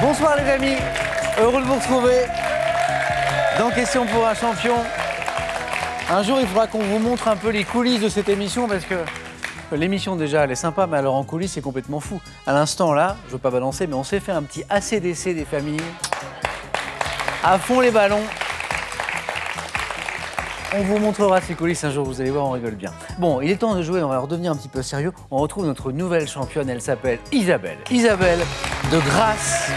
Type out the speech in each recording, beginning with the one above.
Bonsoir les amis, heureux de vous retrouver dans Question pour un champion. Un jour, il faudra qu'on vous montre un peu les coulisses de cette émission parce que l'émission déjà, elle est sympa, mais alors en coulisses, c'est complètement fou. À l'instant là, je veux pas balancer, mais on s'est fait un petit ACDC des familles. À fond les ballons. On vous montrera ces coulisses un jour, vous allez voir, on rigole bien. Bon, il est temps de jouer, on va redevenir un petit peu sérieux. On retrouve notre nouvelle championne, elle s'appelle Isabelle. Isabelle de Grasse,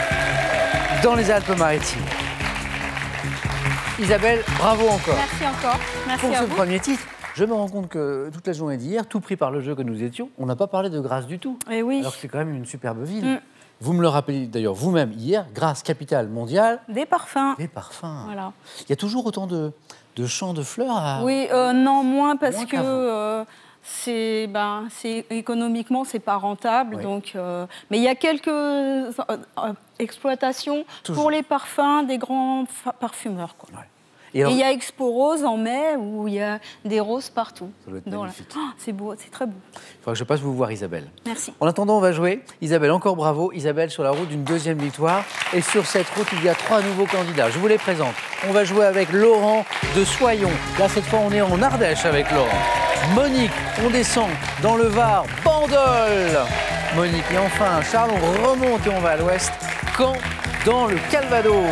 dans les Alpes-Maritimes. Isabelle, bravo encore. Merci encore. Merci pour à ce vous. premier titre. Je me rends compte que toute la journée d'hier, tout pris par le jeu que nous étions, on n'a pas parlé de Grasse du tout. Et oui. Alors que c'est quand même une superbe ville. Vous me le rappelez d'ailleurs vous-même hier, Grasse, capitale mondiale. Des parfums. Des parfums. Voilà. Il y a toujours autant de champs de fleurs à... Oui, non, moins parce Moins que c'est économiquement, c'est pas rentable. Oui. Donc, mais il y a quelques exploitations pour les parfums des grands parfumeurs, quoi. Ouais. Et il y a Expo Rose en mai où il y a des roses partout. Ça doit être Donc, magnifique. oh, c'est beau, c'est très beau. Il faudra que je passe vous voir, Isabelle. Merci. En attendant, on va jouer. Isabelle, encore bravo. Isabelle sur la route d'une deuxième victoire. Et sur cette route, il y a 3 nouveaux candidats. Je vous les présente. On va jouer avec Laurent de Soyons. Là, cette fois, on est en Ardèche avec Laurent. Monique, on descend dans le Var, Bandol. Monique, et enfin, Charles, on remonte et on va à l'ouest. Caen, dans le Calvados.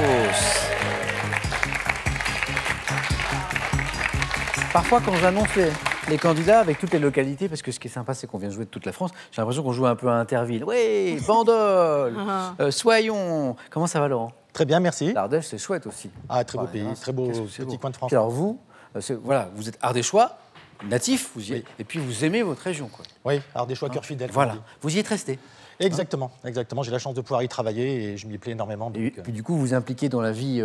Parfois, quand j'annonce les candidats avec toutes les localités, parce que ce qui est sympa, c'est qu'on vient jouer de toute la France, j'ai l'impression qu'on joue un peu à Interville. Oui, Bandol, Soyons. Comment ça va, Laurent? Très bien, merci. L'Ardèche, c'est chouette aussi. Ah, très beau pays, mince, très beau qu'est-ce que c'est petit beau. coin de France. Puis alors vous, voilà, vous êtes ardéchois, natif, et puis vous aimez votre région, quoi. Oui, Ardéchois, cœur fidèle. comme Voilà, on dit. vous y êtes resté. Exactement, exactement. J'ai la chance de pouvoir y travailler et je m'y plais énormément. Et Donc, puis du coup, vous vous impliquez dans la vie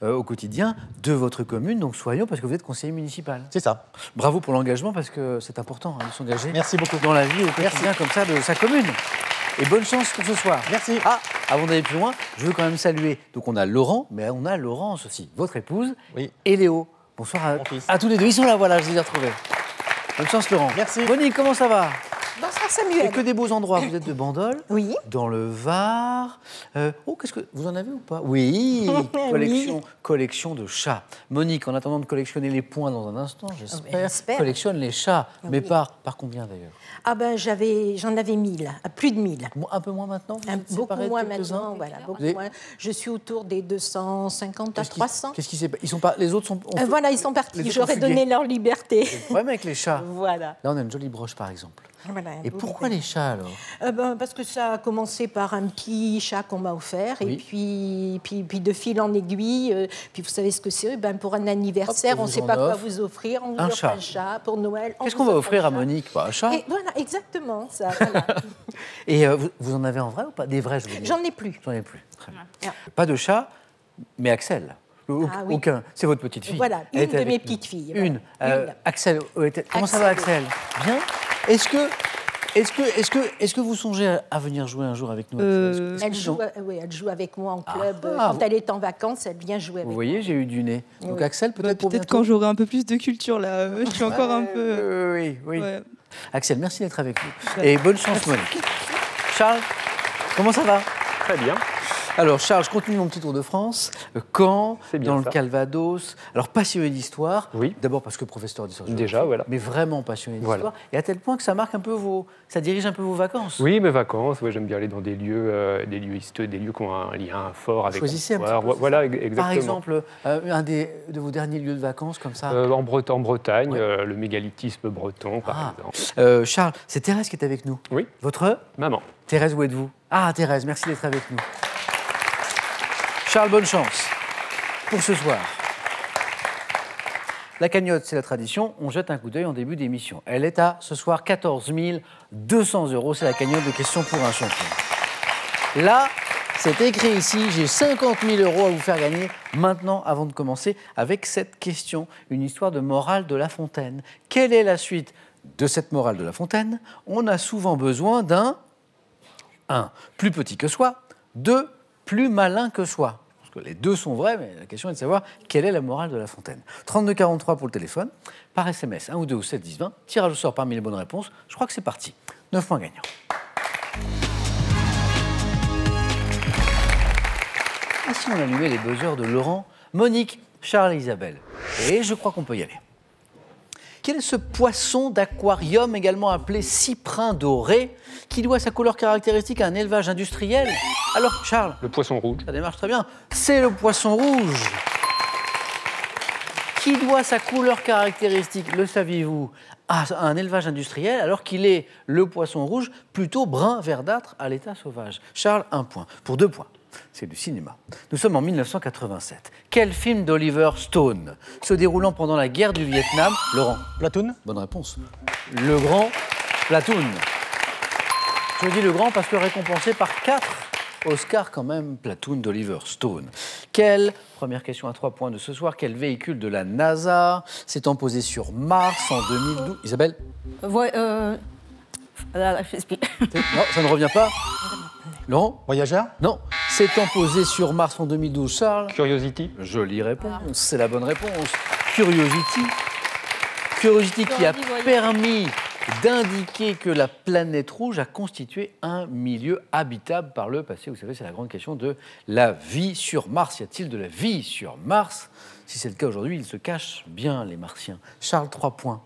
au quotidien de votre commune, donc Soyons, parce que vous êtes conseiller municipal. c'est ça. Bravo pour l'engagement, parce que c'est important de s'engager Merci beaucoup. dans la vie au quotidien comme ça de sa commune. Et bonne chance pour ce soir. Merci. Ah, avant d'aller plus loin, je veux quand même saluer. Donc on a Laurent, mais on a Laurence aussi, votre épouse, Oui. et Léo. Bonsoir Mon fils. à tous les deux. Ils sont là, voilà, je les ai retrouvés. Bonne chance, Laurent. Merci. Monique, comment ça va? Bonsoir Et Samuel. que des beaux endroits. Vous êtes de Bandol, Oui. dans le Var. Oh, qu'est-ce que vous en avez ou pas? Oui, collection de chats. Monique, en attendant de collectionner les points dans un instant, j'espère. collectionne les chats. Mais Oui. par combien d'ailleurs? Ah ben j'en avais 1000, plus de 1000. Un peu moins maintenant. Vous êtes Beaucoup séparés de moins quelques-uns? maintenant, voilà, beaucoup Vous avez- moins. Je suis autour des 250 à 300. Qu'est-ce qui s'est passé? Ils sont pas. Les autres sont. Voilà, ils sont les partis. autres J'aurais ont donné fugué. leur liberté. Le problème avec les chats. Voilà. Là, on a une jolie broche, par exemple. Voilà, un Et beau pourquoi bébé. les chats, alors? Parce que ça a commencé par un petit chat qu'on m'a offert, Oui. et puis de fil en aiguille, puis vous savez ce que c'est, pour un anniversaire, Hop, on on ne sait vous pas en quoi offre vous offrir, on vous un offre chat. un chat pour Noël. on Qu'est-ce vous qu'on va offre offrir un à chat. Monique? Bah, un chat. Et voilà, exactement ça. Voilà. Et vous en avez en vrai ou pas? Des vrais, je veux dire. J'en ai plus. J'en ai plus. Très bien. Ah. Pas de chat, mais Axel. Ah oui. Aucun. C'est votre petite fille. Voilà, Elle une était de avec mes nous. petites filles, Une. voilà. Une. Axel. Comment ça va, Axel? Bien. Est-ce que vous songez à venir jouer un jour avec nous? Axel? Elle joue avec moi en club. Ah, Quand elle est en vacances, elle vient jouer avec Vous moi. voyez, j'ai eu du nez. Donc Oui. Axel, peut-être pour Peut-être bientôt. quand j'aurai un peu plus de culture, là. Je suis encore un peu... Oui. Ouais. Axel, merci d'être avec nous. Et bonne chance, Monique. Charles, comment ça va? Très bien. Alors, Charles, je continue mon petit tour de France. Caen, C'est bien dans le ça. Calvados. Alors, passionné d'histoire. Oui. D'abord parce que professeur d'histoire. Déjà, voilà. Mais vraiment passionné d'histoire. Voilà. Et à tel point que ça marque un peu ça dirige un peu vos vacances. Oui, mes vacances, ouais, j'aime bien aller dans des lieux historiques, des lieux qui ont un lien fort avec Choisissez un l'histoire. petit peu, Voilà, c'est exactement. Par exemple, un de vos derniers lieux de vacances comme ça. En Bretagne, Ouais. le mégalithisme breton, par Ah. exemple. Charles, c'est Thérèse qui est avec nous. Oui. Votre Maman. Thérèse, où êtes-vous? Ah, Thérèse, merci d'être avec nous. Charles, bonne chance pour ce soir. La cagnotte, c'est la tradition. On jette un coup d'œil en début d'émission. Elle est à, ce soir, 14 200 €. C'est la cagnotte de Question pour un champion. Là, c'est écrit ici, j'ai 50 000 € à vous faire gagner maintenant, avant de commencer, avec cette question. Une histoire de morale de La Fontaine. Quelle est la suite de cette morale de La Fontaine? On a souvent besoin d'un 1. Plus petit que soi. 2. Plus malin que soi. Parce que les deux sont vrais, mais la question est de savoir quelle est la morale de La Fontaine. 32 43 pour le téléphone. Par SMS, 1 ou 2 ou 7 10 20. Tirage au sort parmi les bonnes réponses. Je crois que c'est parti. 9 points gagnants. si on allumait les buzzers de Laurent, Monique, Charles et Isabelle? Et je crois qu'on peut y aller. Quel est ce poisson d'aquarium, également appelé cyprin doré, qui doit sa couleur caractéristique à un élevage industriel? Alors, Charles? Le poisson rouge. Ça démarre très bien. C'est le poisson rouge. Qui doit sa couleur caractéristique, le saviez-vous, à un élevage industriel, alors qu'il est, le poisson rouge, plutôt brun verdâtre à l'état sauvage? Charles, 1 point. Pour 2 points. C'est du cinéma. Nous sommes en 1987. Quel film d'Oliver Stone, se déroulant pendant la guerre du Vietnam? Laurent? Platoon? Bonne réponse. Le Grand Platoon. Je dis le grand parce que récompensé par 4 Oscars quand même, Platoon d'Oliver Stone. Première question à 3 points de ce soir, quel véhicule de la NASA s'étant posé sur Mars en 2012? Isabelle? Là, j'explique. Non, ça ne revient pas. Laurent? Voyageur? Non. S'étant posé sur Mars en 2012, Charles? Curiosity. Jolie réponse, c'est la bonne réponse. Curiosity. Curiosity qui a permis d'indiquer que la planète rouge a constitué un milieu habitable par le passé. Vous savez, c'est la grande question de la vie sur Mars. Y a-t-il de la vie sur Mars? Si c'est le cas aujourd'hui, ils se cachent bien, les Martiens. Charles, 3 points.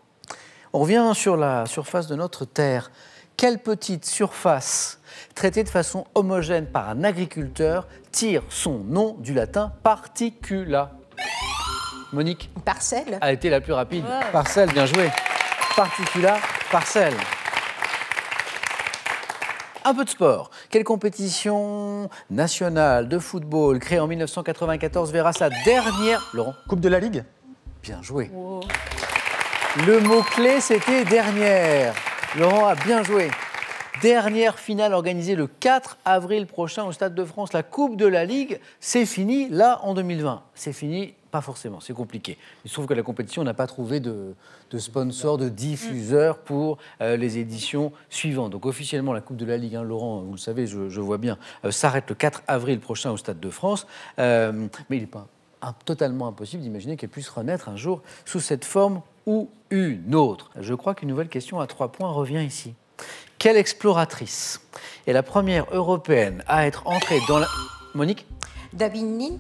On revient sur la surface de notre Terre. Quelle petite surface traitée de façon homogène par un agriculteur tire son nom du latin particula? Monique? Parcelle. A été la plus rapide. Ouais. Parcelle, bien joué. Particula, parcelle. Un peu de sport. Quelle compétition nationale de football créée en 1994 verra sa dernière... Laurent? Coupe de la Ligue? Bien joué. Oh. Le mot-clé, c'était dernière. Laurent a bien joué. Dernière finale organisée le 4 avril prochain au Stade de France. La Coupe de la Ligue, c'est fini là en 2020. C'est fini, pas forcément, c'est compliqué. Il se trouve que la compétition n'a pas trouvé de sponsor, de diffuseur pour les éditions suivantes. Donc officiellement, la Coupe de la Ligue, hein, Laurent, vous le savez, je vois bien, s'arrête le 4 avril prochain au Stade de France. Mais il n'est pas totalement impossible d'imaginer qu'elle puisse renaître un jour sous cette forme ou une autre. Je crois qu'une nouvelle question à 3 points revient ici. Quelle exploratrice est la première européenne à être entrée dans la... Monique? David Neal.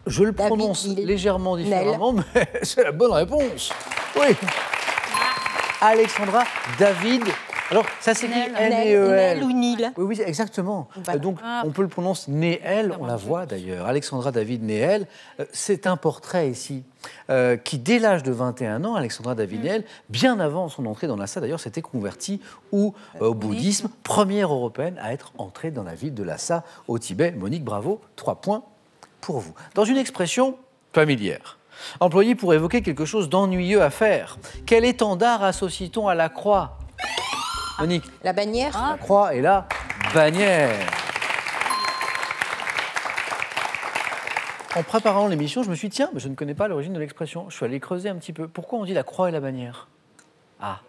Je le prononce légèrement différemment, mais c'est la bonne réponse. Oui. Alexandra David. Alors, ça s'écrit N-E-E-L. Neal ou Neal. Oui, exactement. Voilà. Donc, on peut le prononcer Néel, on la voit d'ailleurs. Alexandra David Néel, c'est un portrait ici qui, dès l'âge de 21 ans, Alexandra David Néel, bien avant son entrée dans Lhasa, d'ailleurs, s'était convertie au bouddhisme, première européenne à être entrée dans la ville de Lhasa, au Tibet. Monique, bravo, 3 points pour vous. Dans une expression familière, employée pour évoquer quelque chose d'ennuyeux à faire, quel étendard associe-t-on à la croix? Monique? La bannière. La croix et la bannière. En préparant l'émission, je me suis dit, tiens, je ne connais pas l'origine de l'expression. Je suis allé creuser un petit peu. Pourquoi on dit la croix et la bannière? Ah,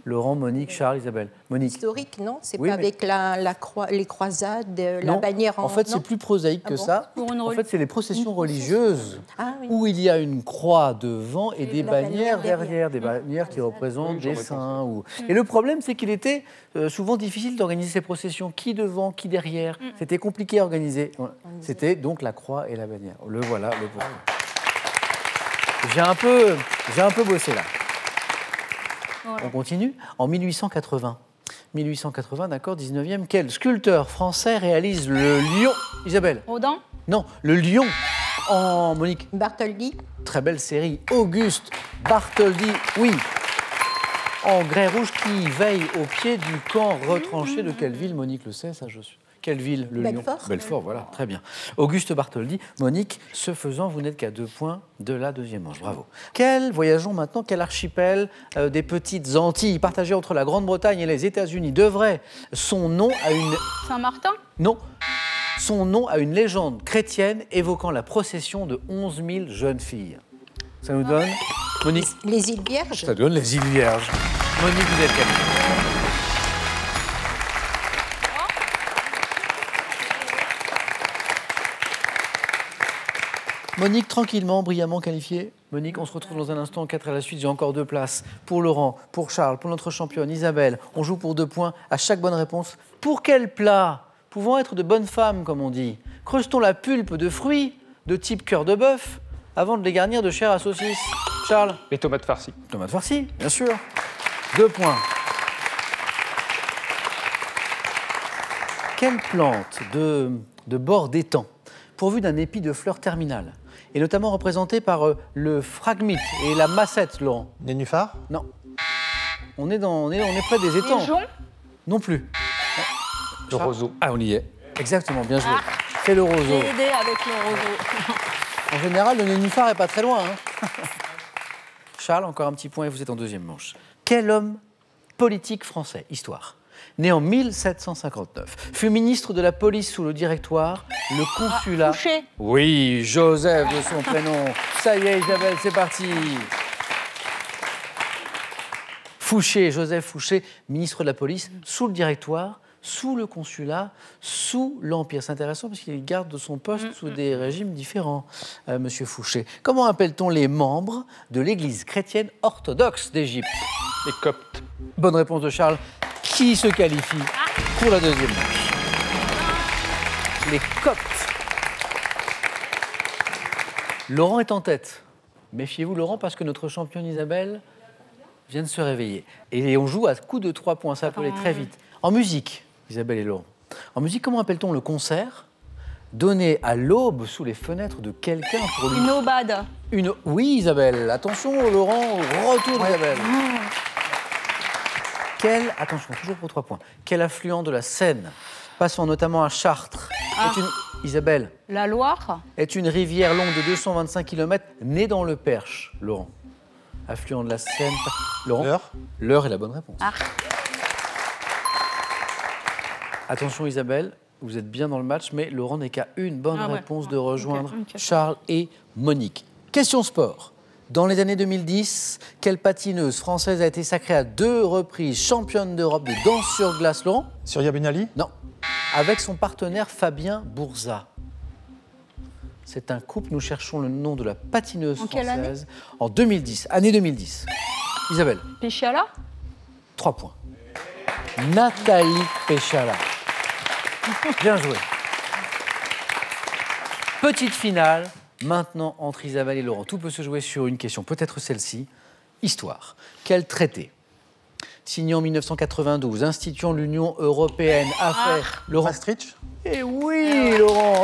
Laurent, Monique, Charles, Isabelle. Monique. Historique, non? C'est oui, pas avec la croix, les croisades, la bannière en... En fait, c'est plus prosaïque que ça. En fait, c'est les processions religieuses où il y a une croix devant et des bannières derrière. Des bannières qui représentent des saints. Et le problème, c'est qu'il était souvent difficile d'organiser ces processions. Qui devant, qui derrière. C'était compliqué à organiser. C'était donc la croix et la bannière. Le voilà, le pourquoi. J'ai un peu bossé là. On continue. En 1880. 1880, d'accord, 19e. Quel sculpteur français réalise le lion? Isabelle? Rodin? Non, le lion en... Monique? Bartholdi. Très belle série. Auguste Bartholdi, oui. En grès rouge qui veille au pied du camp retranché de quelle ville? Monique le sait, ça je suis. Quelle ville, le Belfort. lion? Belfort, voilà, très bien. Auguste Bartholdi. Monique, ce faisant, vous n'êtes qu'à 2 points de la deuxième manche. Bravo. Voyageons maintenant, quel archipel des petites Antilles, partagé entre la Grande-Bretagne et les États-Unis, devrait son nom à une... Saint-Martin? Non. Son nom à une légende chrétienne évoquant la procession de 11 000 jeunes filles. Ça nous donne... Monique? Les îles Vierges. Ça donne les îles Vierges. Monique, vous êtes qualifiée. Monique, tranquillement, brillamment qualifiée. Monique, on se retrouve dans un instant, 4 à la suite. J'ai encore 2 places pour Laurent, pour Charles, pour notre championne Isabelle. On joue pour 2 points à chaque bonne réponse. Pour quel plat, pouvant être de bonnes femmes, comme on dit, creuse-t-on la pulpe de fruits de type cœur de bœuf avant de les garnir de chair à saucisse? Charles? Les tomates farcies. Tomate farcie, bien sûr. 2 points. Quelle plante de bord d'étang, pourvue d'un épi de fleurs terminales, est notamment représentée par le phragmite et la massette, Laurent? Nénuphar? Non. On est près des étangs. Les joncs? Non plus. Le roseau. Ah, on y est. Exactement, bien joué. C'est le roseau. J'ai aidé avec le roseau. En général, le nénuphar est pas très loin. Hein. Charles, encore un petit point et vous êtes en deuxième manche. Quel homme politique français, histoire, né en 1759, fut ministre de la police sous le Directoire, le consulat... Fouché. Oui, Joseph de son prénom. Ça y est, Isabelle, c'est parti. Fouché, Joseph Fouché, ministre de la police sous le Directoire, sous le consulat, sous l'Empire. C'est intéressant parce qu'il garde son poste sous des régimes différents, Monsieur Fouché. Comment appelle-t-on les membres de l'Église chrétienne orthodoxe d'Égypte? Les coptes. Bonne réponse de Charles, qui se qualifie pour la deuxième manche. Les coptes. Laurent est en tête. Méfiez-vous, Laurent, parce que notre championne Isabelle vient de se réveiller. Et on joue à coup de 3 points, ça peut aller très vite. En musique, Isabelle et Laurent. En musique, comment appelle-t-on le concert donné à l'aube sous les fenêtres de quelqu'un pour lui... Une aubade. Oui, Isabelle. Attention, Laurent, retour d'Isabelle. Attention, toujours pour 3 points. Quel affluent de la Seine, passant notamment à Chartres, Isabelle, La Loire. est une rivière longue de 225 km née dans le Perche, Laurent. Affluent de la Seine. Laurent? L'Eure. L'Eure est la bonne réponse. Attention Isabelle, vous êtes bien dans le match, mais Laurent n'est qu'à une bonne réponse de rejoindre Charles et Monique. Question sport. Dans les années 2010, quelle patineuse française a été sacrée à 2 reprises championne d'Europe de danse sur glace, Laurent? Surya Benali? Non. Avec son partenaire Fabien Bourza. C'est un couple, nous cherchons le nom de la patineuse française. En 2010, année 2010. Isabelle? Péchala. 3 points. Nathalie Péchala. Bien joué. Petite finale, maintenant entre Isabelle et Laurent. Tout peut se jouer sur une question, peut-être celle-ci. Histoire. Quel traité, signé en 1992, instituant l'Union européenne, a fait... Laurent? Maastricht? Eh oui, Laurent.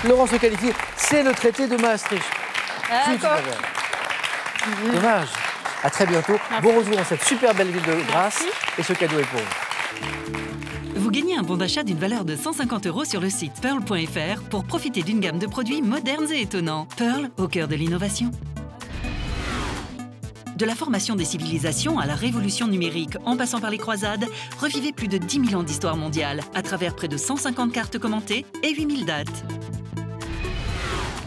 Laurent se qualifie. C'est le traité de Maastricht. Dommage. À très bientôt. Bon retour dans cette super belle ville de Grasse. Et ce cadeau est pour vous. Vous gagnez un bon d'achat d'une valeur de 150 € sur le site pearl.fr pour profiter d'une gamme de produits modernes et étonnants. Pearl, au cœur de l'innovation. De la formation des civilisations à la révolution numérique, en passant par les croisades, revivez plus de 10 000 ans d'histoire mondiale à travers près de 150 cartes commentées et 8000 dates.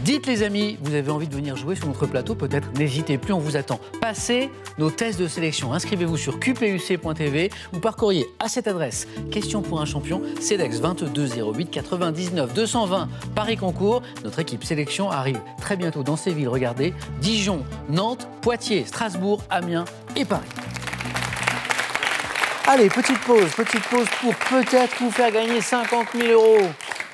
Dites les amis, vous avez envie de venir jouer sur notre plateau, peut-être n'hésitez plus, on vous attend. Passez nos tests de sélection, inscrivez-vous sur qpuc.tv ou par courrier à cette adresse. Question pour un champion, CEDEX 22 08 99 220 Paris-Concours. Notre équipe sélection arrive très bientôt dans ces villes, regardez, Dijon, Nantes, Poitiers, Strasbourg, Amiens et Paris. Allez, petite pause pour peut-être vous faire gagner 50 000 €.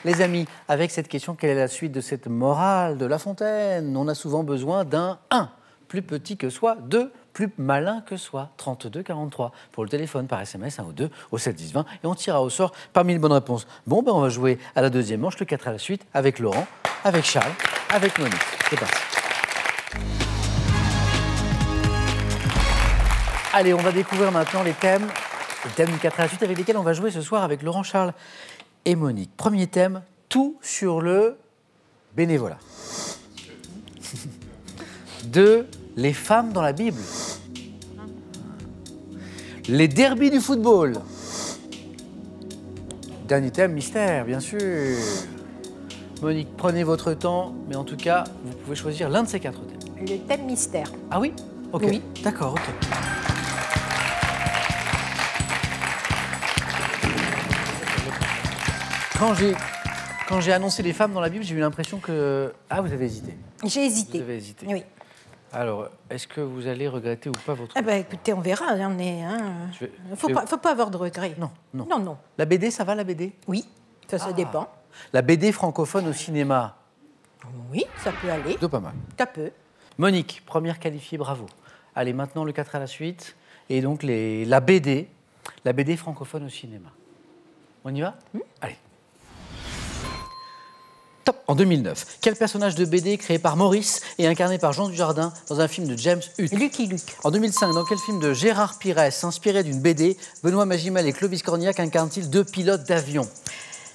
Les amis, avec cette question, quelle est la suite de cette morale de La Fontaine? On a souvent besoin d'un 1, plus petit que soi, 2, plus malin que soi, 32 43 pour le téléphone, par SMS, 1 ou 2 au 7 10 20 et on tirera au sort parmi les bonnes réponses. Bon, ben on va jouer à la deuxième manche, le 4 à la suite, avec Laurent, avec Charles, avec Monique. C'est parti. Allez, on va découvrir maintenant les thèmes du 4 à la suite avec lesquels on va jouer ce soir avec Laurent, Charles et Monique. Premier thème, tout sur le bénévolat. 2, les femmes dans la Bible. Les derbys du football. Dernier thème, mystère, bien sûr. Monique, prenez votre temps, mais en tout cas, vous pouvez choisir l'un de ces 4 thèmes. Le thème mystère. Ah oui? Ok. Oui. D'accord, ok. Quand j'ai annoncé les femmes dans la Bible, j'ai eu l'impression que... Ah, vous avez hésité. J'ai hésité. Vous avez hésité. Oui. Alors, est-ce que vous allez regretter ou pas votre... Eh ben, écoutez, on verra. On est. Faut pas avoir de regrets. Non. Non. La BD, ça va, la BD? Oui, ça dépend. La BD francophone au cinéma? Oui, ça peut aller. De pas mal. Ça peut. Monique, première qualifiée, bravo. Allez, maintenant le 4 à la suite. Et donc la BD francophone au cinéma. On y va? Allez. Top. En 2009, quel personnage de BD créé par Maurice et incarné par Jean Dujardin dans un film de James Hutt? Lucky Luke. En 2005, dans quel film de Gérard Pires, inspiré d'une BD, Benoît Magimel et Clovis Cornillac incarnent-ils deux pilotes d'avion?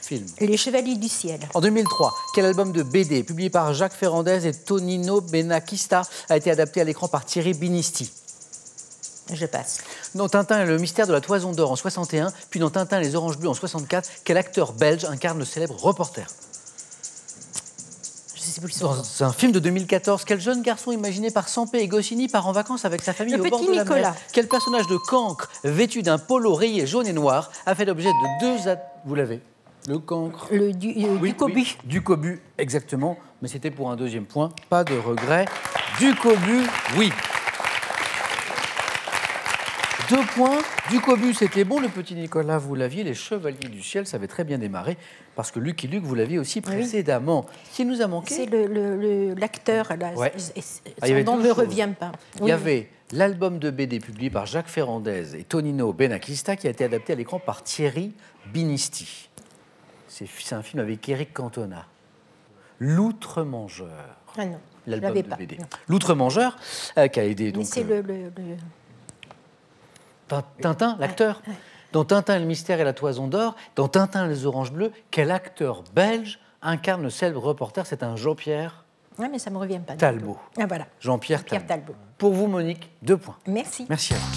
Film. Les Chevaliers du Ciel. En 2003, quel album de BD, publié par Jacques Ferrandez et Tonino Benakista, a été adapté à l'écran par Thierry Binisti? Je passe. Dans Tintin et le mystère de la Toison d'Or en 61, puis dans Tintin et les Oranges Bleues en 64, quel acteur belge incarne le célèbre reporter? Je sais plus son nom. Dans un film de 2014, quel jeune garçon imaginé par Sampé et Goscinny part en vacances avec sa famille Le au bord petit de la Nicolas. mer? Quel personnage de cancre, vêtu d'un polo rayé jaune et noir, a fait l'objet de deux... Vous l'avez? Le cancre. Du cobu. Oui, du cobu, exactement. Mais c'était pour un deuxième point. Pas de regret. Du cobu, oui. 2 points. Du cobu, c'était bon. Le petit Nicolas, vous l'aviez. Les Chevaliers du Ciel, ça avait très bien démarré. Parce que Lucky Luke, vous l'aviez aussi précédemment. Ce qui nous a manqué... C'est l'acteur, là. Ouais. Son nom ne me revient pas. Il y avait l'album de BD publié par Jacques Ferrandez et Tonino Benakista qui a été adapté à l'écran par Thierry Binisti. C'est un film avec Éric Cantona. L'Outre-Mangeur. Ah non, je L'album l'avais de pas. BD. Non. L'Outre-Mangeur, qui a aidé donc... Mais c'est Tintin, l'acteur. Ouais. Dans Tintin et le mystère et la Toison d'Or, dans Tintin et les Oranges Bleues, quel acteur belge incarne le célèbre reporter? C'est un Jean-Pierre Oui, mais ça ne me revient pas. Talbot. Ah voilà. Jean-Pierre Pierre Talbot. Talbot. Pour vous, Monique, 2 points. Merci. Merci à vous.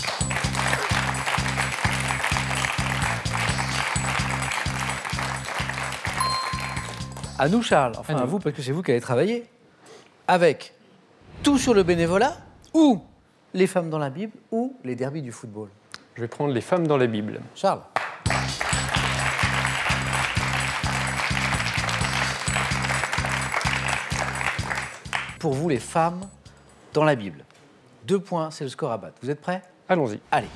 À nous, Charles, enfin à vous, parce que c'est vous qui allez travailler, avec tout sur le bénévolat, ou les femmes dans la Bible, ou les derbies du football. Je vais prendre les femmes dans la Bible. Charles. Pour vous, les femmes dans la Bible. 2 points, c'est le score à battre. Vous êtes prêts? Allons-y. Allez.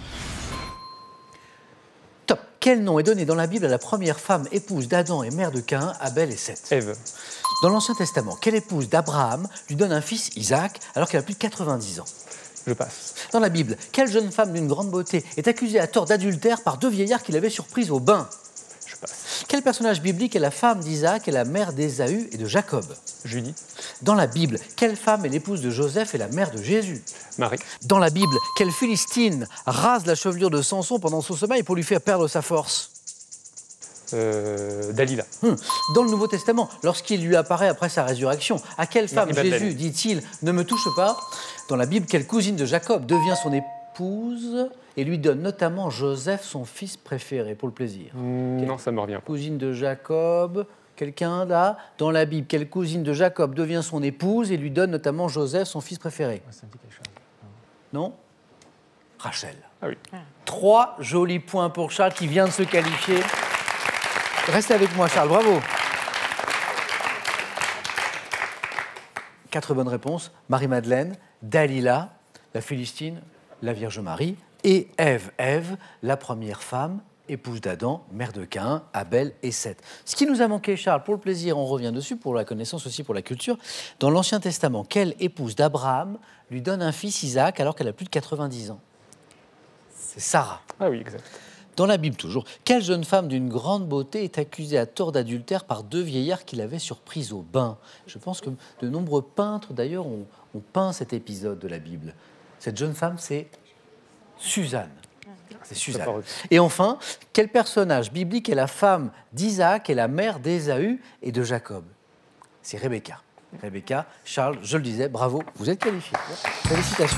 Top. Quel nom est donné dans la Bible à la première femme épouse d'Adam et mère de Caïn, Abel et Seth? Ève. Dans l'Ancien Testament, quelle épouse d'Abraham lui donne un fils, Isaac, alors qu'elle a plus de 90 ans? Je passe. Dans la Bible, quelle jeune femme d'une grande beauté est accusée à tort d'adultère par 2 vieillards qui l'avaient surprise au bain? Je passe. Quel personnage biblique est la femme d'Isaac et la mère d'Ésaü et de Jacob? Judith. Dans la Bible, quelle femme est l'épouse de Joseph et la mère de Jésus? Marie. Dans la Bible, quelle Philistine rase la chevelure de Samson pendant son sommeil pour lui faire perdre sa force? Dalila. Dans le Nouveau Testament, lorsqu'il lui apparaît après sa résurrection, à quelle femme Marie-Madeleine. Jésus dit-il « Ne me touche pas » Dans la Bible, quelle cousine de Jacob devient son épouse et lui donne notamment Joseph, son fils préféré, pour le plaisir? Non, ça me revient pas. Cousine de Jacob, quelqu'un là? Dans la Bible, quelle cousine de Jacob devient son épouse et lui donne notamment Joseph, son fils préféré? Ça me dit quelque chose. Non? Rachel. Ah oui. 3 jolis points pour Charles qui vient de se qualifier. Restez avec moi, Charles, bravo. 4 bonnes réponses. Marie-Madeleine, Dalila, la Philistine, la Vierge Marie et Ève, la première femme, épouse d'Adam, mère de Caïn, Abel et Seth. Ce qui nous a manqué, Charles, pour le plaisir, on revient dessus, pour la connaissance aussi, pour la culture. Dans l'Ancien Testament, quelle épouse d'Abraham lui donne un fils, Isaac, alors qu'elle a plus de 90 ans? C'est Sarah. Ah oui, exact. Dans la Bible toujours, quelle jeune femme d'une grande beauté est accusée à tort d'adultère par 2 vieillards qui l'avaient surprise au bain? Je pense que de nombreux peintres, d'ailleurs, ont peint cet épisode de la Bible. Cette jeune femme, c'est Suzanne. C'est Suzanne. Et enfin, quel personnage biblique est la femme d'Isaac et la mère d'Ésaü et de Jacob? C'est Rebecca. Rebecca, Charles, je le disais, bravo, vous êtes qualifié. Félicitations.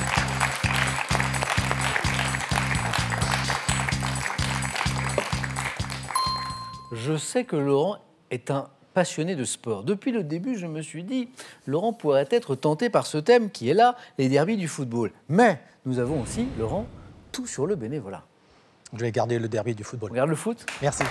Je sais que Laurent est un passionné de sport. Depuis le début, je me suis dit, Laurent pourrait être tenté par ce thème qui est là, les derbies du football. Mais nous avons aussi, Laurent, tout sur le bénévolat. Je vais garder le derby du football. On regarde le foot? Merci.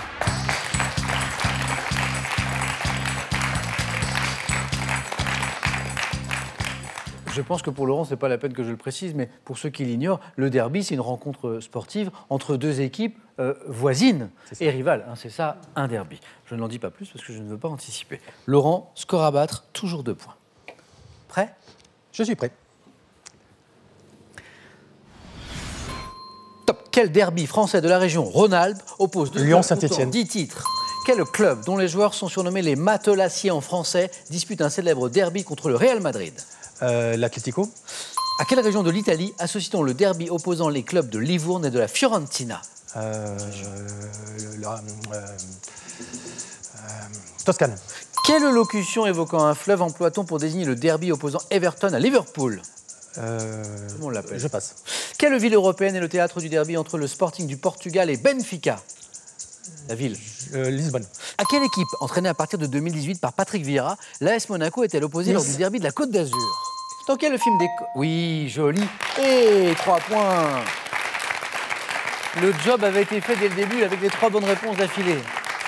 Je pense que pour Laurent, ce n'est pas la peine que je le précise, mais pour ceux qui l'ignorent, le derby, c'est une rencontre sportive entre deux équipes voisines et rivales. Hein, c'est ça, un derby. Je n'en dis pas plus parce que je ne veux pas anticiper. Laurent, score à battre, toujours 2 points. Prêt? Je suis prêt. Top. Quel derby français de la région Rhône-Alpes oppose deux Lyon, clubs Saint-Étienne. comptant 10 titres? Quel club, dont les joueurs sont surnommés les matelassiers en français, dispute un célèbre derby contre le Real Madrid? L'Atlético. À quelle région de l'Italie associe-t-on le derby opposant les clubs de Livourne et de la Fiorentina? Toscane. Quelle locution évoquant un fleuve emploie-t-on pour désigner le derby opposant Everton à Liverpool? Comment on l'appelle? Je passe. Quelle ville européenne est le théâtre du derby entre le Sporting du Portugal et Benfica? La ville. Lisbonne. À quelle équipe, entraînée à partir de 2018 par Patrick Vieira, l'AS Monaco est-elle opposée lors du derby de la Côte d'Azur? Dans quel film des... Oui, joli. Et 3 points. Le job avait été fait dès le début avec les 3 bonnes réponses d'affilée.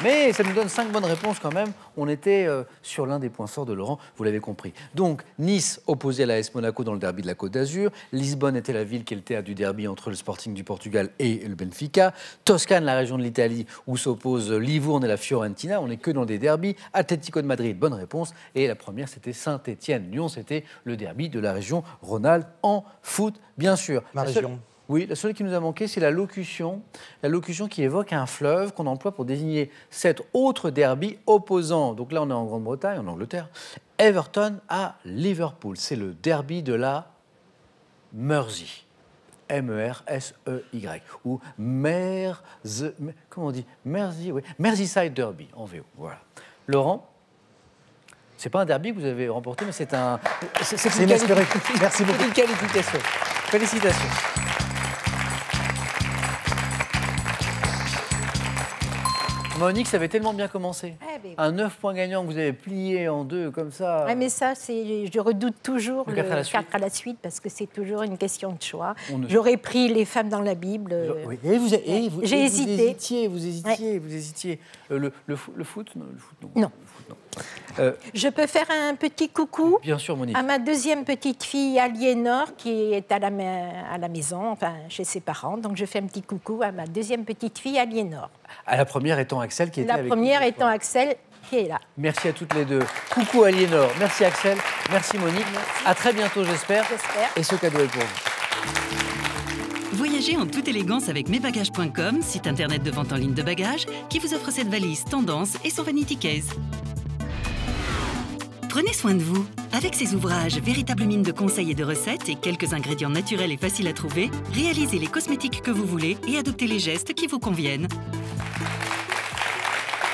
Mais ça nous donne 5 bonnes réponses quand même. On était sur l'un des points forts de Laurent, vous l'avez compris. Donc, Nice opposait à l'AS Monaco dans le derby de la Côte d'Azur. Lisbonne était la ville qui est le théâtre du derby entre le Sporting du Portugal et le Benfica. Toscane, la région de l'Italie, où s'opposent Livourne et la Fiorentina. On n'est que dans des derbys. Atlético de Madrid, bonne réponse. Et la première, c'était Saint-Étienne. Lyon, c'était le derby de la région Rhône-Alpes en foot, bien sûr. Ma région. Oui, la seule qui nous a manqué, c'est la locution qui évoque un fleuve qu'on emploie pour désigner cet autre derby opposant. Donc là, on est en Grande-Bretagne, en Angleterre, Everton à Liverpool. C'est le derby de la Mersey. M-E-R-S-E-Y. Ou comment on dit? Mersey, oui. Merseyside Derby, en VO. Voilà. Laurent, c'est pas un derby que vous avez remporté, mais c'est un... C'est inespéré. Merci beaucoup. C'est une qualification. Félicitations. Monique, ça avait tellement bien commencé. Eh ben oui. Un 9 points gagnant que vous avez plié en 2 comme ça. Ouais, mais ça, je redoute toujours Le le 4 à la suite. 4 à la suite parce que c'est toujours une question de choix. On ne- J'aurais pris les femmes dans la Bible. Oui. Et vous, J'ai hésité. Vous hésitiez. Le foot, non, le foot, non. Non. Le foot, non. Je peux faire un petit coucou Bien sûr, Monique. à ma deuxième petite fille, Aliénor, qui est à la maison, enfin chez ses parents. Donc je fais un petit coucou à ma deuxième petite fille, Aliénor. À la première étant Axel qui était La avec première nous. étant Axel, qui est là. Merci à toutes les deux. Coucou Aliénor, merci Axel, merci Monique. À très bientôt, j'espère. J'espère. Et ce cadeau est pour vous. Voyagez en toute élégance avec mesbagages.com, site internet de vente en ligne de bagages, qui vous offre cette valise tendance et son vanity case. Prenez soin de vous. Avec ces ouvrages, véritable mine de conseils et de recettes et quelques ingrédients naturels et faciles à trouver, réalisez les cosmétiques que vous voulez et adoptez les gestes qui vous conviennent.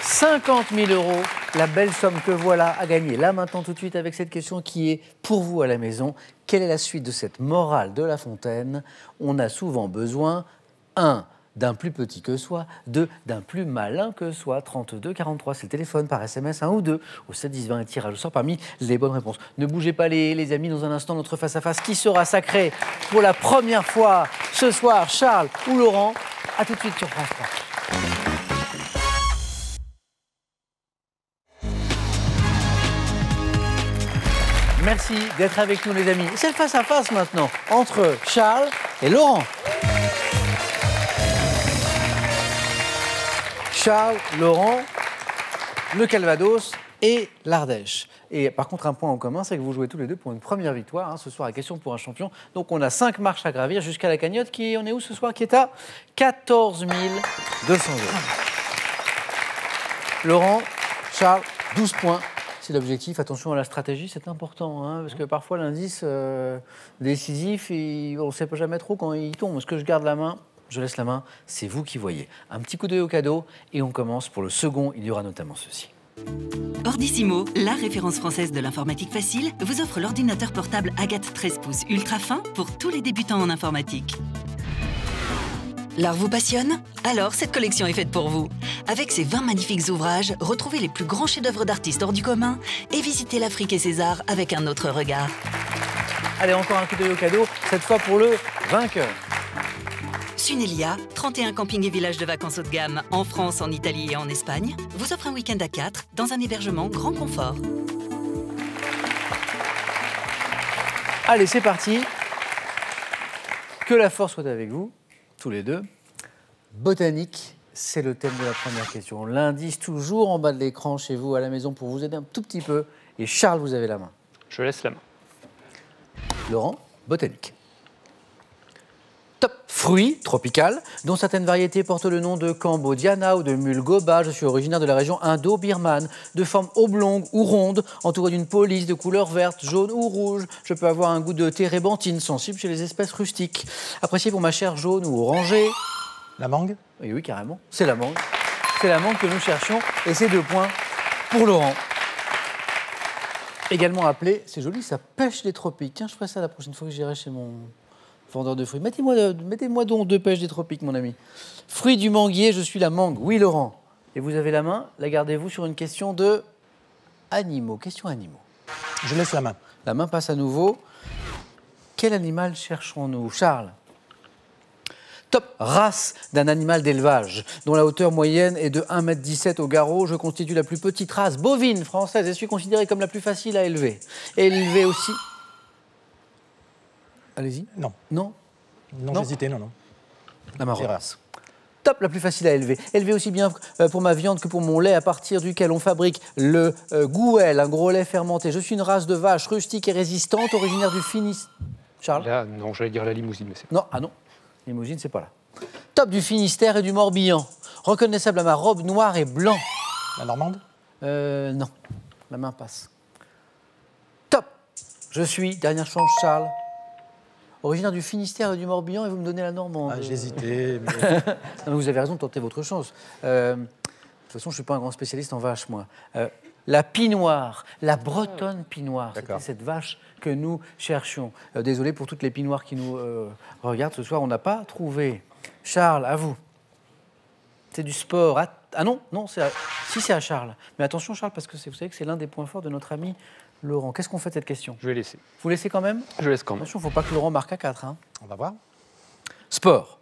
50 000 €, la belle somme que voilà à gagner. Là, maintenant, tout de suite, avec cette question qui est pour vous à la maison. Quelle est la suite de cette morale de La Fontaine? On a souvent besoin, 1, d'un plus petit que soi, 2, d'un plus malin que soi. 32 43, c'est le téléphone, par SMS, 1 ou 2. Au 7 10 20, et tirage au sort parmi les bonnes réponses. Ne bougez pas les amis, dans un instant, notre face-à-face qui sera sacré pour la première fois ce soir, Charles ou Laurent. A tout de suite sur France 3. Merci d'être avec nous, les amis. C'est le face-à-face maintenant, entre Charles et Laurent. Charles, Laurent, le Calvados et l'Ardèche. Et par contre, un point en commun, c'est que vous jouez tous les deux pour une première victoire. Ce soir, la question pour un champion. Donc, on a 5 marches à gravir jusqu'à la cagnotte qui, on est où ce soir? Qui est à 14 200 €. Laurent, Charles, 12 points. C'est l'objectif. Attention à la stratégie, c'est important. Parce que parfois, l'indice décisif, on ne sait pas jamais trop quand il tombe. Est-ce que je garde la main? Je laisse la main. C'est vous qui voyez. Un petit coup d'œil au cadeau. Et on commence pour le second. Il y aura notamment ceci. Ordissimo, la référence française de l'informatique facile, vous offre l'ordinateur portable Agathe 13 pouces ultra fin pour tous les débutants en informatique. L'art vous passionne? Alors, cette collection est faite pour vous. Avec ses 20 magnifiques ouvrages, retrouvez les plus grands chefs-d'œuvre d'artistes hors du commun et visitez l'Afrique et ses arts avec un autre regard. Allez, encore un coup d'œil au cadeau, cette fois pour le vainqueur. Sunelia, 31 campings et villages de vacances haut de gamme en France, en Italie et en Espagne, vous offre un week-end à 4 dans un hébergement grand confort. Allez, c'est parti. Que la force soit avec vous, tous les deux. Botanique, c'est le thème de la première question. L'indice toujours en bas de l'écran chez vous à la maison pour vous aider un tout petit peu. Et Charles, vous avez la main. Je laisse la main. Laurent, botanique. Top. Fruit tropical, dont certaines variétés portent le nom de Cambodiana ou de Mulgoba. Je suis originaire de la région indo-birmane, de forme oblongue ou ronde, entourée d'une police de couleur verte, jaune ou rouge. Je peux avoir un goût de térébenthine, sensible chez les espèces rustiques. Apprécié pour ma chair jaune ou orangée. La mangue? Oui, carrément. C'est la mangue. C'est la mangue que nous cherchions. Et c'est 2 points pour Laurent. Également appelé, c'est joli, ça pêche des tropiques. Tiens, je ferai ça la prochaine fois que j'irai chez mon vendeur de fruits. Mettez-moi donc 2 pêches des tropiques, mon ami. Fruit du manguier, je suis la mangue. Oui, Laurent. Et vous avez la main, la gardez-vous sur une question de animaux. Question animaux. Je laisse la main. La main passe à nouveau. Quel animal chercherons-nous, Charles? Top. Race d'un animal d'élevage, dont la hauteur moyenne est de 1,17 m au garrot. Je constitue la plus petite race bovine française et suis considérée comme la plus facile à élever. Élever aussi... Allez-y. Non. Non. Non, j'hésitais, non. La marron. C'est rare. Top, la plus facile à élever. Élever aussi bien pour ma viande que pour mon lait, à partir duquel on fabrique le gouel, un gros lait fermenté. Je suis une race de vache rustique et résistante, originaire du Finistère. Charles? Là, non, j'allais dire la limousine, mais c'est pas. Non, ah non. Limousine, c'est pas là. Top, du Finistère et du Morbihan. Reconnaissable à ma robe noire et blanc. La normande? Non. La main passe. Top. Je suis, dernière chance, Charles. Originaire du Finistère et du Morbihan, et vous me donnez la normande. Ah, j'hésitais. Mais... Non, mais vous avez raison de tenter votre chance. De toute façon, je ne suis pas un grand spécialiste en vaches, moi. La pie-noire, la bretonne pie-noire, c'était cette vache que nous cherchions. Désolé pour toutes les pie-noires qui nous regardent ce soir, on n'a pas trouvé. Charles, à vous. C'est du sport. Ah non, si c'est à Charles. Mais attention, Charles, parce que vous savez que c'est l'un des points forts de notre ami Laurent. Qu'est-ce qu'on fait de cette question? Je vais laisser. Vous laissez quand même? Je laisse quand même. Attention, il ne faut pas que Laurent marque à 4. Hein. On va voir. Sport.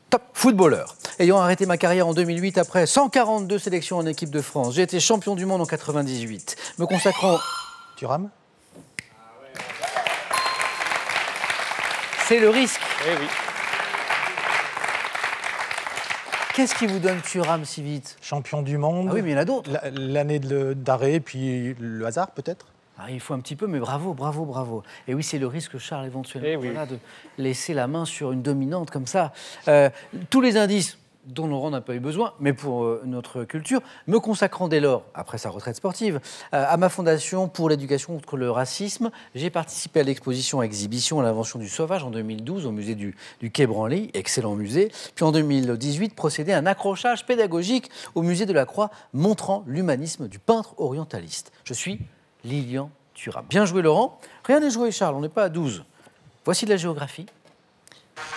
Top. Footballeur. Ayant arrêté ma carrière en 2008 après 142 sélections en équipe de France, j'ai été champion du monde en 98. Me consacrant... Thuram? C'est le risque. Eh oui. Qu'est-ce qui vous donne Thuram si vite? Champion du monde. Ah oui, mais il y en a d'autres. L'année d'arrêt, puis le hasard, peut-être? Ah, il faut un petit peu, mais bravo, bravo, bravo. Et oui, c'est le risque, Charles, éventuellement, Eh oui. voilà, de laisser la main sur une dominante comme ça. Tous les indices dont Laurent n'a pas eu besoin, mais pour notre culture, me consacrant dès lors, après sa retraite sportive, à ma fondation pour l'éducation contre le racisme. J'ai participé à l'exposition Exhibition à l'invention du sauvage en 2012 au musée du Quai Branly, excellent musée. Puis en 2018, procédé à un accrochage pédagogique au musée de la Croix, montrant l'humanisme du peintre orientaliste. Je suis Lilian Thuram. Bien joué, Laurent. Rien n'est joué, Charles, on n'est pas à 12. Voici de la géographie.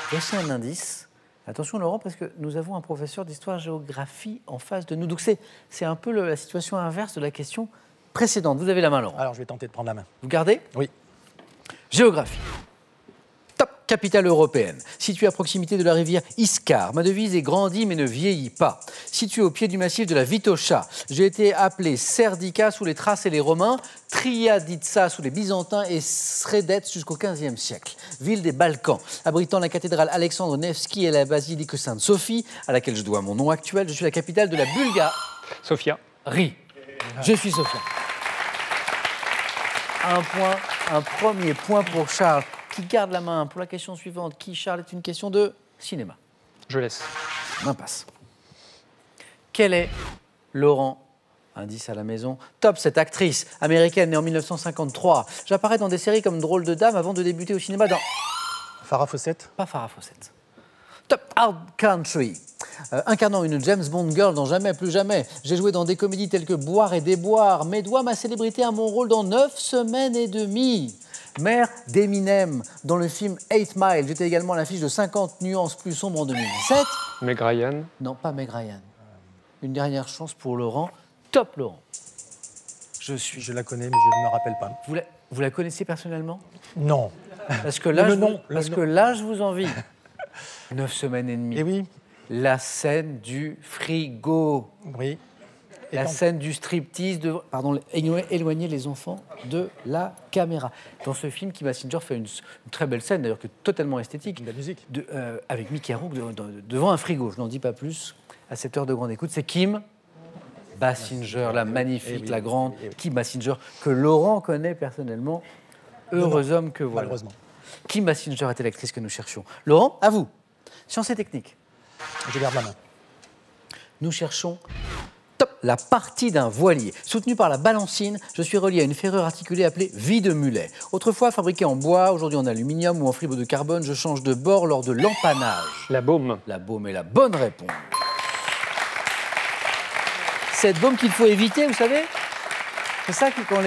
Voici un indice. Attention, Laurent, parce que nous avons un professeur d'histoire-géographie en face de nous. Donc c'est un peu la situation inverse de la question précédente. Vous avez la main, Laurent. Alors, je vais tenter de prendre la main. Vous gardez? Oui. Géographie. Top. Capitale européenne. Située à proximité de la rivière Iskar. Ma devise est grandie mais ne vieillit pas. Située au pied du massif de la Vitocha. J'ai été appelé Serdica sous les Thraces et les Romains, Triaditsa sous les Byzantins et Sredets jusqu'au XVe siècle. Ville des Balkans. Abritant la cathédrale Alexandre Nevski et la basilique Sainte-Sophie, à laquelle je dois mon nom actuel, je suis la capitale de la Bulgarie. Sofia. Je suis Sofia. Un premier point pour Charles, qui garde la main pour la question suivante, qui, Charles, est une question de cinéma. Je laisse. Main passe. Quelle est Laurent? Indice à la maison. Top, cette actrice américaine née en 1953. J'apparais dans des séries comme Drôle de Dame avant de débuter au cinéma dans... Farah Fawcett? Pas Farah Fawcett. Top, Hard Country. Incarnant une James Bond girl dans Jamais plus jamais. J'ai joué dans des comédies telles que Boire et déboire. Mais doit ma célébrité à mon rôle dans 9 semaines et demie. Mère d'Eminem dans le film 8 Mile. J'étais également à l'affiche de 50 nuances plus sombres en 2017. Meg Ryan. Non, pas Meg Ryan. Une dernière chance pour Laurent. Top, Laurent. Je la connais, mais je ne me rappelle pas. Vous la connaissez personnellement? Non. Parce que là, là, je vous envie. 9 semaines et demie. Eh oui. La scène du frigo. Oui. La scène du striptease, pardon, éloigner les enfants de la caméra. Dans ce film, Kim Basinger fait une très belle scène, d'ailleurs, totalement esthétique. De la musique. Avec Mickey Rourke devant un frigo. Je n'en dis pas plus à cette heure de grande écoute. C'est Kim Basinger, la magnifique, la grande Kim Basinger, que Laurent connaît personnellement. Heureux homme que voilà. Malheureusement. Kim Basinger était l'actrice que nous cherchions. Laurent, à vous. Sciences et techniques. Je garde la main. Nous cherchons la partie d'un voilier. Soutenu par la balancine, je suis relié à une ferrure articulée appelée vie de mulet. Autrefois fabriquée en bois, aujourd'hui en aluminium ou en fibre de carbone, je change de bord lors de l'empannage. La baume. La baume est la bonne réponse. Cette baume qu'il faut éviter, vous savez, c'est ça que quand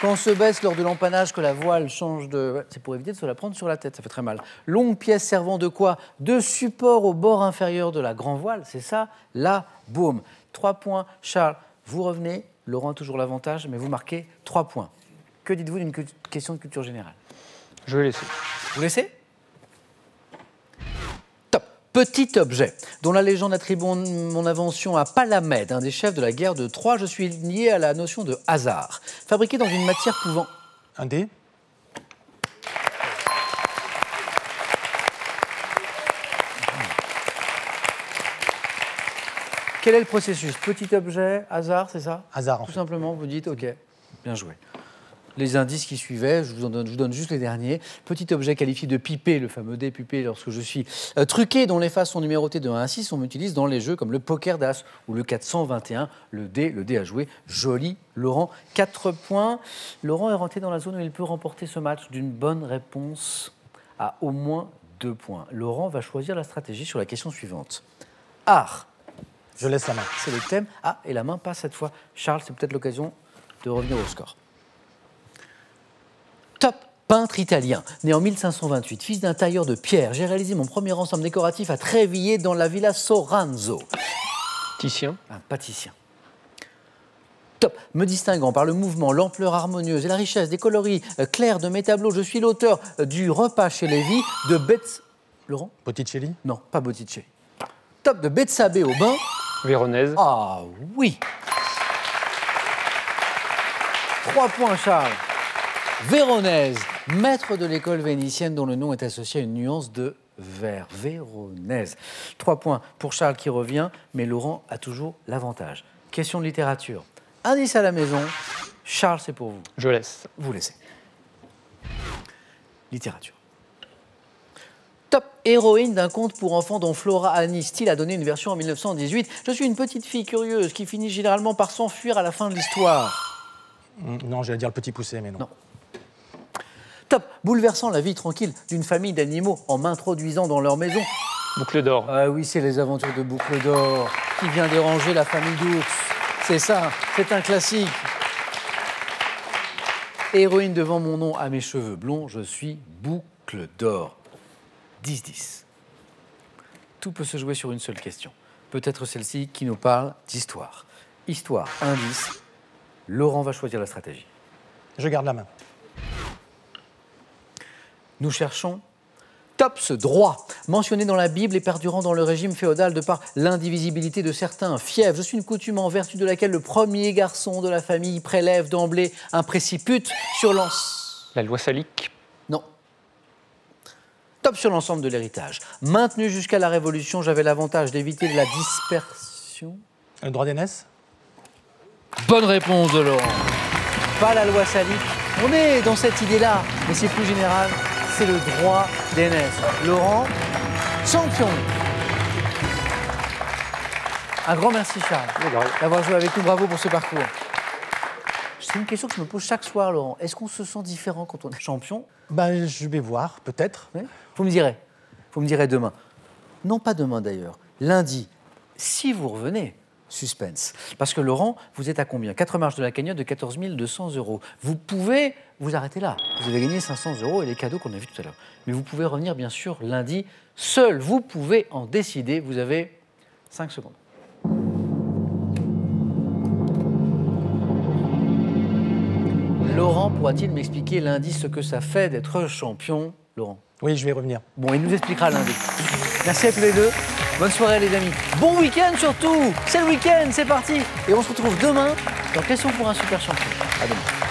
on se baisse lors de l'empannage, que la voile change de... C'est pour éviter de se la prendre sur la tête, ça fait très mal. Longue pièce servant de quoi? De support au bord inférieur de la grand voile, c'est ça, la baume. 3 points. Charles, vous revenez. Laurent a toujours l'avantage, mais vous marquez 3 points. Que dites-vous d'une question de culture générale? Je vais laisser. Vous laissez? Top. Petit objet dont la légende attribue mon invention à Palamède, un des chefs de la guerre de Troie. Je suis lié à la notion de hasard. Fabriqué dans une matière pouvant... Un dé. Quel est le processus? Petit objet, hasard, c'est ça? Hasard, en Tout fait. simplement, vous dites, OK, bien joué. Les indices qui suivaient, je vous donne juste les derniers. Petit objet qualifié de pipé, le fameux dé pipé, lorsque je suis truqué, dont les faces sont numérotées de 1 à 6, on m'utilise dans les jeux comme le poker d'as ou le 421, le dé à jouer. Joli, Laurent, 4 points. Laurent est rentré dans la zone où il peut remporter ce match d'une bonne réponse à au moins 2 points. Laurent va choisir la stratégie sur la question suivante. Art. Je laisse la main. C'est le thème. Ah, et la main passe cette fois. Charles, c'est peut-être l'occasion de revenir au score. Top peintre italien, né en 1528, fils d'un tailleur de pierre. J'ai réalisé mon premier ensemble décoratif à Trévillers dans la villa Soranzo. Titien. Un pâtissier. Top, me distinguant par le mouvement, l'ampleur harmonieuse et la richesse des coloris clairs de mes tableaux, je suis l'auteur du repas chez Lévy de Laurent? Botticelli. Non, pas Botticelli. Top de Betsabé au bain. Véronèse. Ah oui. 3 points, Charles. Véronèse, maître de l'école vénitienne dont le nom est associé à une nuance de vert. Véronèse. 3 points pour Charles qui revient, mais Laurent a toujours l'avantage. Question de littérature. Indice à la maison. Charles, c'est pour vous. Je laisse. Vous laissez. Littérature. Top héroïne d'un conte pour enfants dont Flora Annie Steele a donné une version en 1918. Je suis une petite fille curieuse qui finit généralement par s'enfuir à la fin de l'histoire. Non, j'allais dire le petit poussé, mais non. Non. Top, bouleversant la vie tranquille d'une famille d'animaux en m'introduisant dans leur maison. Boucle d'or. Ah oui, c'est les aventures de Boucle d'Or qui vient déranger la famille d'ours. C'est ça, c'est un classique. Héroïne devant mon nom à mes cheveux blonds, je suis Boucle d'Or. 10-10. Tout peut se jouer sur une seule question. Peut-être celle-ci qui nous parle d'histoire. Histoire, indice. Laurent va choisir la stratégie. Je garde la main. Nous cherchons top ce droit, mentionné dans la Bible et perdurant dans le régime féodal de par l'indivisibilité de certains fiefs. Je suis une coutume en vertu de laquelle le premier garçon de la famille prélève d'emblée un préciput sur La loi salique. Non. Top sur l'ensemble de l'héritage. Maintenu jusqu'à la Révolution, j'avais l'avantage d'éviter la dispersion. Le droit d'aînesse. Bonne réponse de Laurent. Pas la loi salique. On est dans cette idée-là, mais c'est plus général. C'est le droit d'aînesse. Laurent, champion. Un grand merci, Charles, d'avoir joué avec nous. Bravo pour ce parcours. C'est une question que je me pose chaque soir, Laurent. Est-ce qu'on se sent différent quand on est champion? Ben, je vais voir, peut-être. Oui. Vous me direz. Vous me direz demain. Non, pas demain d'ailleurs. Lundi, si vous revenez. Suspense. Parce que Laurent, vous êtes à combien? 4 marches de la cagnotte de 14 200 €. Vous pouvez vous arrêter là. Vous avez gagné 500 € et les cadeaux qu'on a vus tout à l'heure. Mais vous pouvez revenir, bien sûr, lundi. Seul, vous pouvez en décider. Vous avez 5 secondes. Laurent pourra-t-il m'expliquer lundi ce que ça fait d'être champion? Laurent. Oui, je vais revenir. Bon, il nous expliquera lundi. Merci à tous les deux. Bonne soirée les amis. Bon week-end surtout. C'est le week-end, c'est parti. Et on se retrouve demain dans Question pour un super champion. À demain.